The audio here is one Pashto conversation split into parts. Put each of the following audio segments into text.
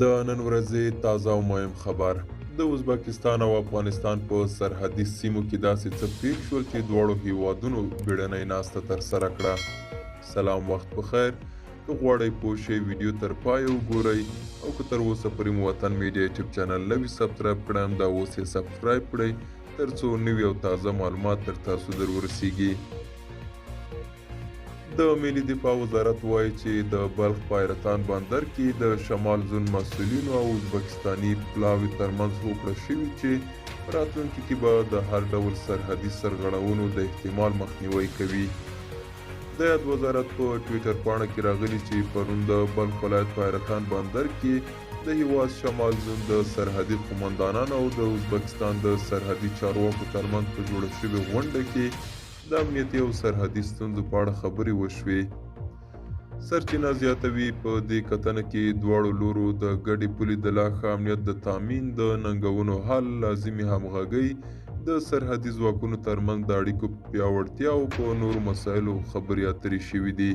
د نن ورځې تازه او مهم خبر د ازبکستان او افغانستان په سرحدي سیمو کې داسې څه پیښ شول چې دواړو هیوادونو بیړنۍ ناسته ترسره کړه. سلام، وخت بخیر. که غواړئ پوه شئ ویډیو تر پایه وګورئ او که تر اوسه پورې مو وطن میډیا یوټیوب چینل نه وي سبسکرایب کړی دا اوس یې سبسکرایب کړئ تر څو نوي او تازه معلومات تر تاسو در ورسیږي. د ملي دفاع وزارت وایي چې د بلخ پایرتان بندر کې د شمال زون مسؤلینو او ازبکستاني پلاوي ترمنځ هوکړه شوې چې په راتلونکي کې به د هر ډول سرحدي سرغړونو د احتمال مخنیوی کوي. د یاد وزارت په ټویټر پاڼه کې راغلي چې پرون د بلخ ولایت پایرتان بندر کې د هیواد شمال زون د سرحدي قومندانانو او د ازبکستان د سرحدي چارواکو ترمنځ په جوړه شوې غونډه کې د امنیتي او سرحدي ستونزو په اړه خبرې وشوې. سرچینه زیاتوي په دې کتنه کې دواړو لورو د ګډې پولې د لا ښه امنیت د تامین د ننګونو حل لازمي همغږۍ د سرحدي ځواکونو ترمنځ د اړیکو پیاوړتیا او په نورو مسایلو خبرې اترې شوې دي.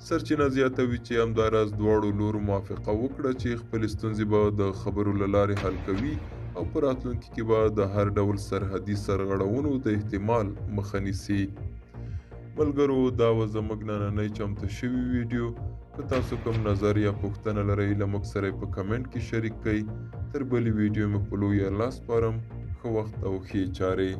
سرچینه زیاتوي چې همداراز دواړو لورو موافقه وکړه چې خپلې ستونزې به د خبرو له لارې حل کوي او په راتلونکي کې به د هر ډول سرحدي سرغړونو د احتمال مخه نیسي. ملګرو، دا و زموږ نننۍ چمتو شوي ویډیو. که تاسو کوم نظر یا پوښتنه لرئ له موږ سره په کمنټ کې شریک کړئ. تر بلې ویډیو مې په لوی الله سپارم. ښه وخت او ښې چارې.